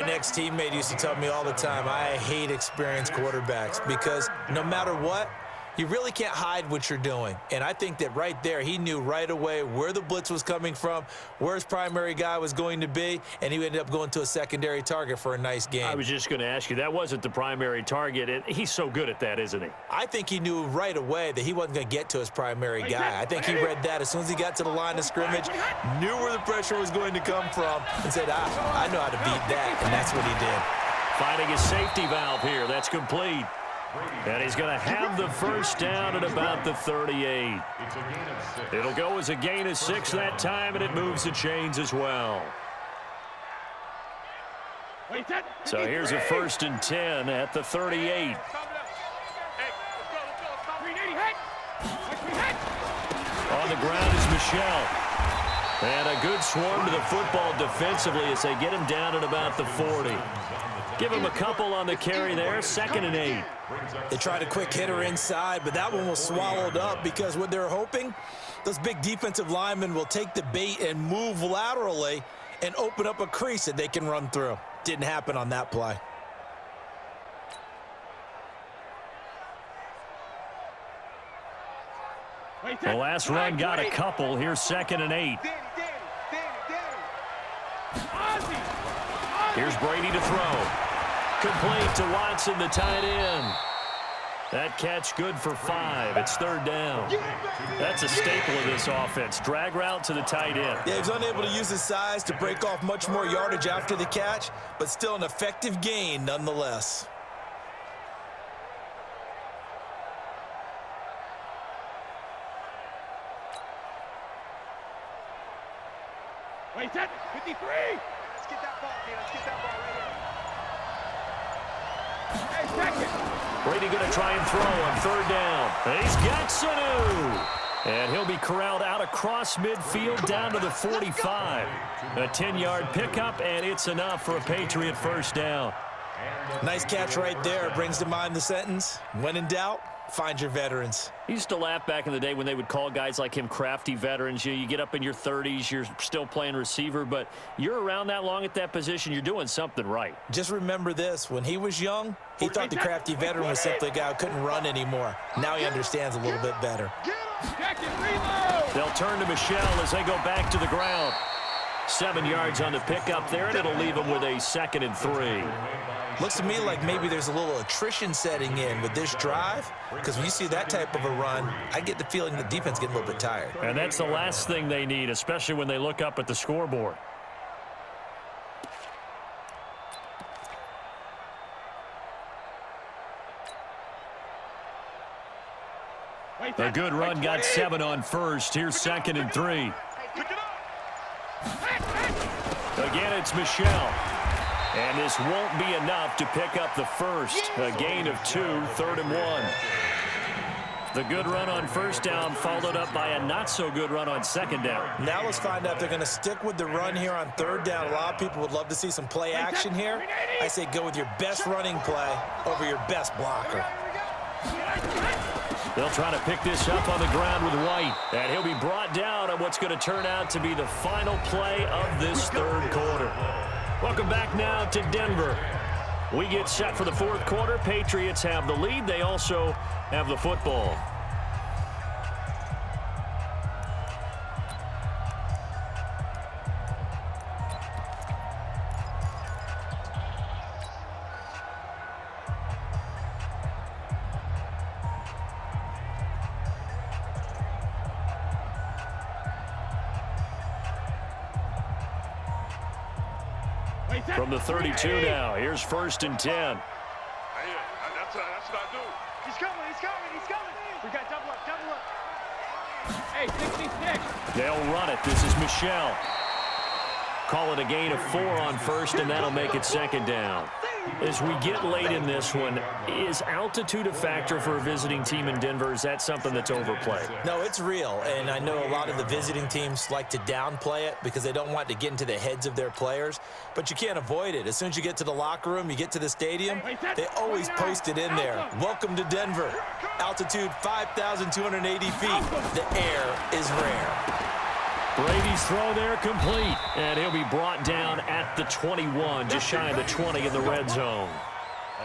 An ex-teammate used to tell me all the time, I hate experienced quarterbacks because no matter what, you really can't hide what you're doing. And I think that right there, he knew right away where the blitz was coming from, where his primary guy was going to be, and he ended up going to a secondary target for a nice game. I was just going to ask you, that wasn't the primary target, and he's so good at that, isn't he? I think he knew right away that he wasn't going to get to his primary guy. I think he read that as soon as he got to the line of scrimmage, knew where the pressure was going to come from, and said, I know how to beat that, and that's what he did. Finding a safety valve here. That's complete. And he's going to have the first down at about the 38. It'll go as a gain of 6 that time, and it moves the chains as well. So here's a 1st and 10 at the 38. On the ground is Michel. And a good swarm to the football defensively as they get him down at about the 40. Give him a couple on the carry there, 2nd and 8. They tried a quick hitter inside, but that one was swallowed up because what they're hoping, those big defensive linemen will take the bait and move laterally and open up a crease that they can run through. Didn't happen on that play. The last run got a couple. Here's 2nd and 8. Here's Brady to throw. Complete to Watson, the tight end. That catch good for 5. It's 3rd down. That's a staple of this offense. Drag route to the tight end. Yeah, he was unable to use his size to break off much more yardage after the catch, but still an effective gain nonetheless. Wait, 53! Let's get that ball, man. Let's get that ball right here. Hey, second. Brady going to try and throw on 3rd down. And he's got Sanu. And he'll be corralled out across midfield down to the 45. A 10-yard pickup, and it's enough for a Patriot 1st down. Nice catch right there. Brings to mind the sentence, when in doubt, find your veterans. He used to laugh back in the day when they would call guys like him crafty veterans. You get up in your 30s, you're still playing receiver, but you're around that long at that position, you're doing something right. Just remember this. When he was young, he thought the crafty veteran was simply a guy who couldn't run anymore. Now he understands a little bit better. They'll turn to Michel as they go back to the ground. 7 yards on the pickup there, and it'll leave them with a 2nd and 3. Looks to me like maybe there's a little attrition setting in with this drive, because when you see that type of a run, I get the feeling the defense getting a little bit tired. And that's the last thing they need, especially when they look up at the scoreboard. A good run, got 7 on 1st. Here's 2nd and 3. Again, it's Michel. And this won't be enough to pick up the 1st. A gain of 2, 3rd and 1. The good run on 1st down followed up by a not-so-good run on 2nd down. Now let's find out if they're going to stick with the run here on 3rd down. A lot of people would love to see some play action here. I say go with your best running play over your best blocker. They'll try to pick this up on the ground with White. And he'll be brought down on what's going to turn out to be the final play of this 3rd quarter. Welcome back now to Denver. We get set for the 4th quarter. Patriots have the lead. They also have the football. From the 32 now, here's 1st and 10. That's what I do. He's coming, he's coming, he's coming. We got double up, double up. Hey, 66. They'll run it. This is Michel. Call it a gain of 4 on 1st, and that'll make it 2nd down. As we get late in this one, is altitude a factor for a visiting team in Denver? Is that something that's overplayed? No, it's real, and I know a lot of the visiting teams like to downplay it because they don't want to get into the heads of their players, but you can't avoid it. As soon as you get to the locker room, you get to the stadium, they always post it in there. Welcome to Denver. Altitude 5,280 feet. The air is rare. Brady's throw there complete, and he'll be brought down at the 21, just shy of the 20 in the red zone.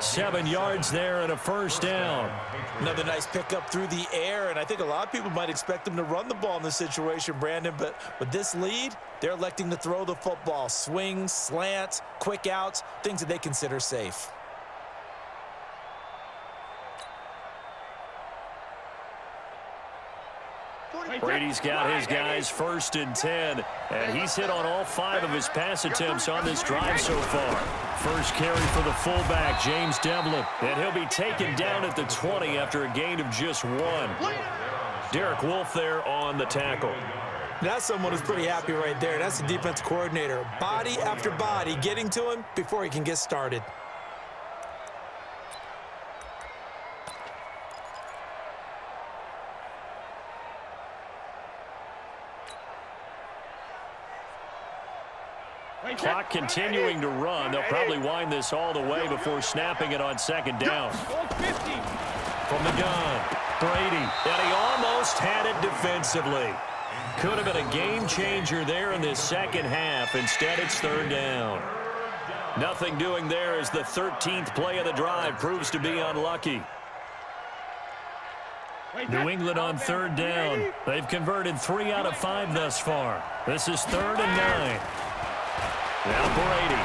7 yards there and a first down. Another nice pickup through the air, and I think a lot of people might expect them to run the ball in this situation, Brandon, but with this lead, they're electing to throw the football. Swings, slants, quick outs, things that they consider safe. Brady's got his guys 1st and 10, and he's hit on all 5 of his pass attempts on this drive so far. First carry for the fullback, James Devlin, and he'll be taken down at the 20 after a gain of just 1. Derek Wolfe there on the tackle. That's someone who's pretty happy right there. That's the defense coordinator. Body after body getting to him before he can get started. Clock continuing to run. They'll probably wind this all the way before snapping it on 2nd down. From the gun, Brady, and he almost had it defensively. Could have been a game changer there in this second half. Instead, it's 3rd down. Nothing doing there as the 13th play of the drive proves to be unlucky. New England on 3rd down. They've converted 3 out of 5 thus far. This is 3rd and 9. Now Brady.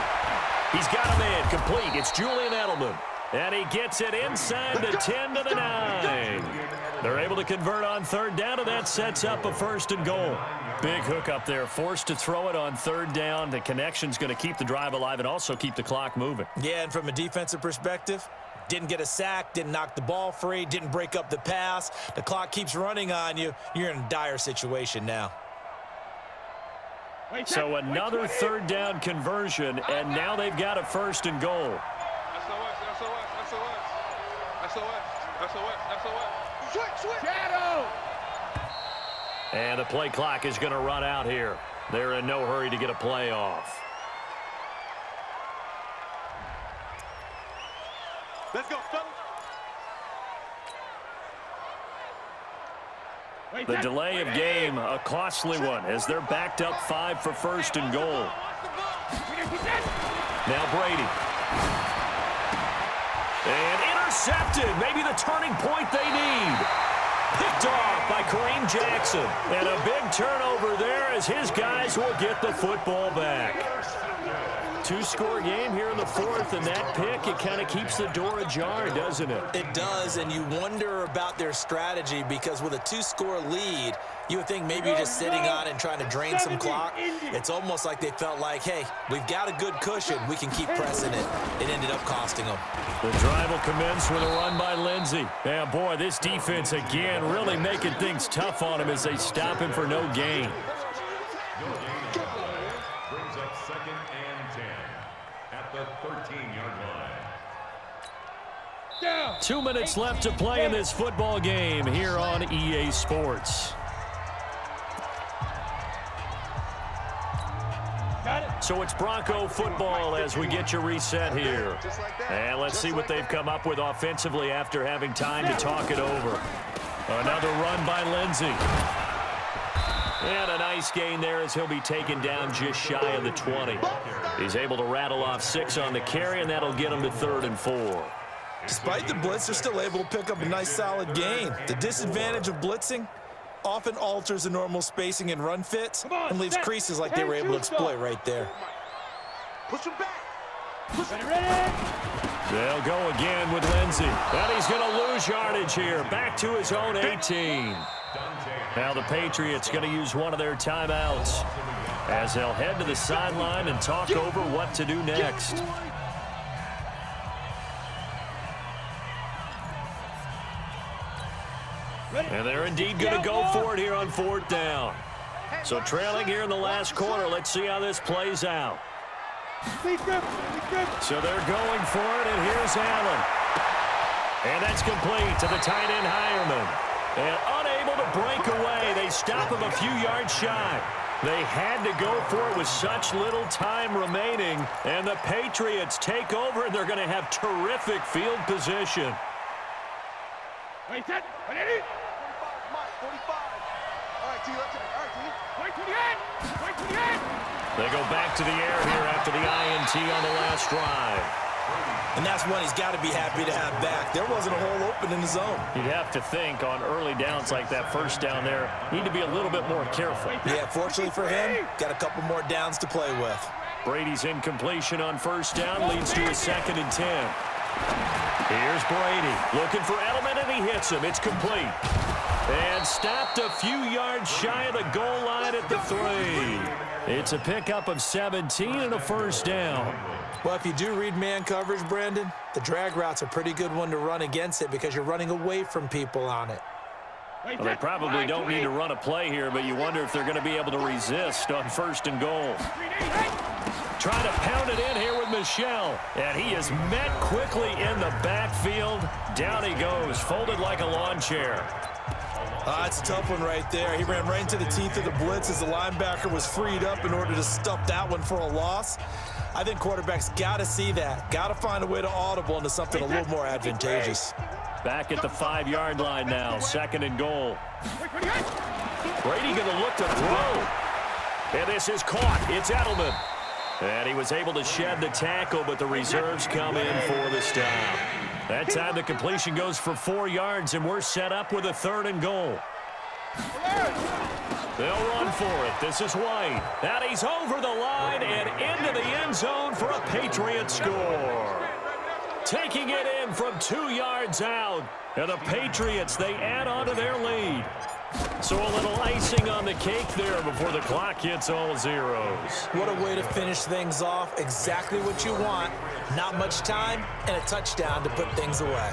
He's got him in. Complete. It's Julian Edelman. And he gets it inside the 10 to the 9. They're able to convert on 3rd down, and that sets up a 1st and goal. Big hook up there. Forced to throw it on 3rd down. The connection's going to keep the drive alive and also keep the clock moving. Yeah, and from a defensive perspective, didn't get a sack, didn't knock the ball free, didn't break up the pass. The clock keeps running on you. You're in a dire situation now. So another 3rd down conversion, and now they've got a 1st and goal. And the play clock is going to run out here. They're in no hurry to get a play off. Let's go, fellas. The delay of game, a costly one, as they're backed up 5 for 1st and goal. Now Brady. And intercepted. Maybe the turning point they need. Picked off by Kareem Jackson. And a big turnover there as his guys will get the football back. 2-score game here in the 4th, and that pick, it kind of keeps the door ajar, doesn't it? It does, and you wonder about their strategy because with a 2-score lead, you would think maybe you're just sitting on it and trying to drain some clock. It's almost like they felt like, hey, we've got a good cushion. We can keep pressing it. It ended up costing them. The drive will commence with a run by Lindsey. And, boy, this defense, again, really making things tough on him as they stop him for no gain. Brings up 2nd and 10 at the 13-yard line. 2 minutes left to play in this football game here on EA Sports. So it's Bronco football as we get you reset here. And let's see what they've come up with offensively after having time to talk it over. Another run by Lindsey. And a nice gain there as he'll be taken down just shy of the 20. He's able to rattle off 6 on the carry, and that'll get him to 3rd and 4. Despite the blitz, they're still able to pick up a nice solid gain. The disadvantage of blitzing often alters the normal spacing and run fits and leaves creases like they were able to exploit right there. Push him back. They'll go again with Lindsey. And he's going to lose yardage here. Back to his own 18. Now the Patriots going to use one of their timeouts as they'll head to the sideline and talk over what to do next. And they're indeed going to go for it here on 4th down. So trailing here in the last quarter. Let's see how this plays out. So they're going for it, and here's Allen. And that's complete to the tight end Hireman. And unable to break away. They stop him a few yards shy. They had to go for it with such little time remaining. And the Patriots take over, and they're going to have terrific field position. They go back to the air here after the INT on the last drive. And that's one he's got to be happy to have back. There wasn't a hole open in the zone. You'd have to think on early downs like that first down there, need to be a little bit more careful. Yeah, fortunately for him, got a couple more downs to play with. Brady's incompletion on first down leads to a 2nd and 10. Here's Brady looking for Edelman, and he hits him. It's complete. And stopped a few yards shy of the goal line at the 3. It's a pickup of 17 and a first down. Well, if you do read man coverage, Brandon, the drag route's a pretty good one to run against it because you're running away from people on it. Well, they probably don't need to run a play here, but you wonder if they're going to be able to resist on 1st and goal. Trying to pound it in here with Michel, and he is met quickly in the backfield. Down he goes, folded like a lawn chair. It's a tough one right there. He ran right into the teeth of the blitz as the linebacker was freed up in order to stuff that one for a loss. I think quarterbacks got to see that. Got to find a way to audible into something a little more advantageous. Back at the 5-yard line now, 2nd and goal. Brady going to look to throw. And this is caught. It's Edelman. And he was able to shed the tackle, but the reserves come in for the stop. That time the completion goes for 4 yards, and we're set up with a 3rd and goal. They'll run for it. This is White. And he's over the line and into the end zone for a Patriot score. Taking it in from 2 yards out. And the Patriots, they add on to their lead. So a little icing on the cake there before the clock hits all zeros. What a way to finish things off. Exactly what you want. Not much time and a touchdown to put things away.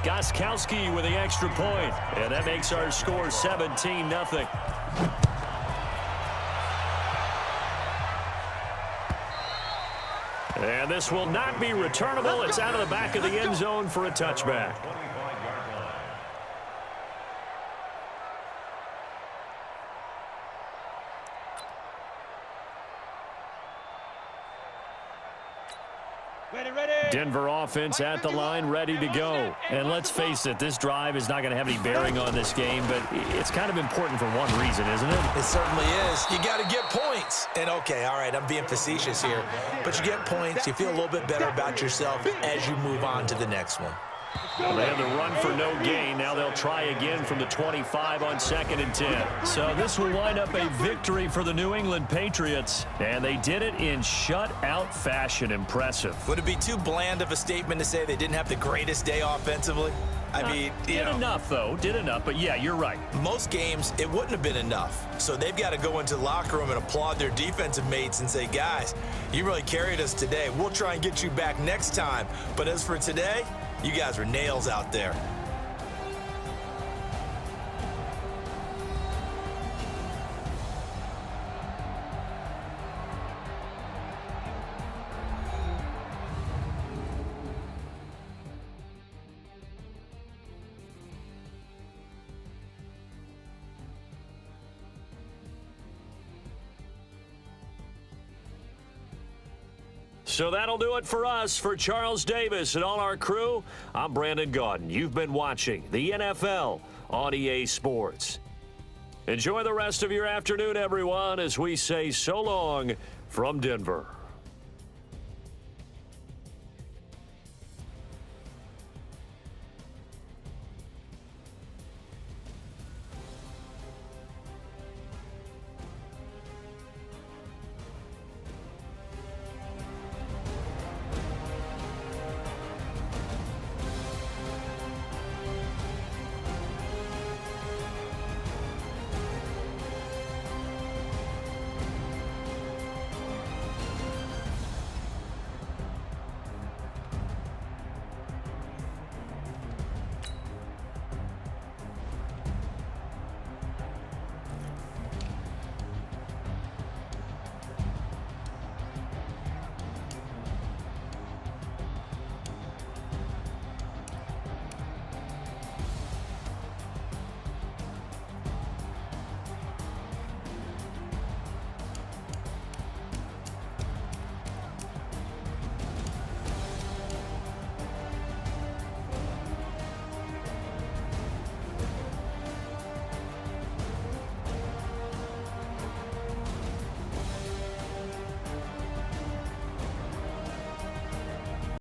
Gostkowski with the extra point, and that makes our score 17-0. And this will not be returnable. It's out of the back of the end zone for a touchback. Denver offense at the line, ready to go. And let's face it, this drive is not going to have any bearing on this game, but it's kind of important for one reason, isn't it? It certainly is. You got to get points. And, okay, all right, I'm being facetious here. But you get points, you feel a little bit better about yourself as you move on to the next one. Well, they had the run for no gain. Now they'll try again from the 25 on 2nd and 10. So this will wind up a victory for the New England Patriots. And they did it in shutout fashion. Impressive. Would it be too bland of a statement to say they didn't have the greatest day offensively? I mean, did enough, though. Did enough. But, yeah, you're right. Most games, it wouldn't have been enough. So they've got to go into the locker room and applaud their defensive mates and say, guys, you really carried us today. We'll try and get you back next time. But as for today, you guys were nails out there. So that'll do it for us. For Charles Davis and all our crew, I'm Brandon Gaudin. You've been watching the NFL on EA Sports. Enjoy the rest of your afternoon, everyone, as we say so long from Denver.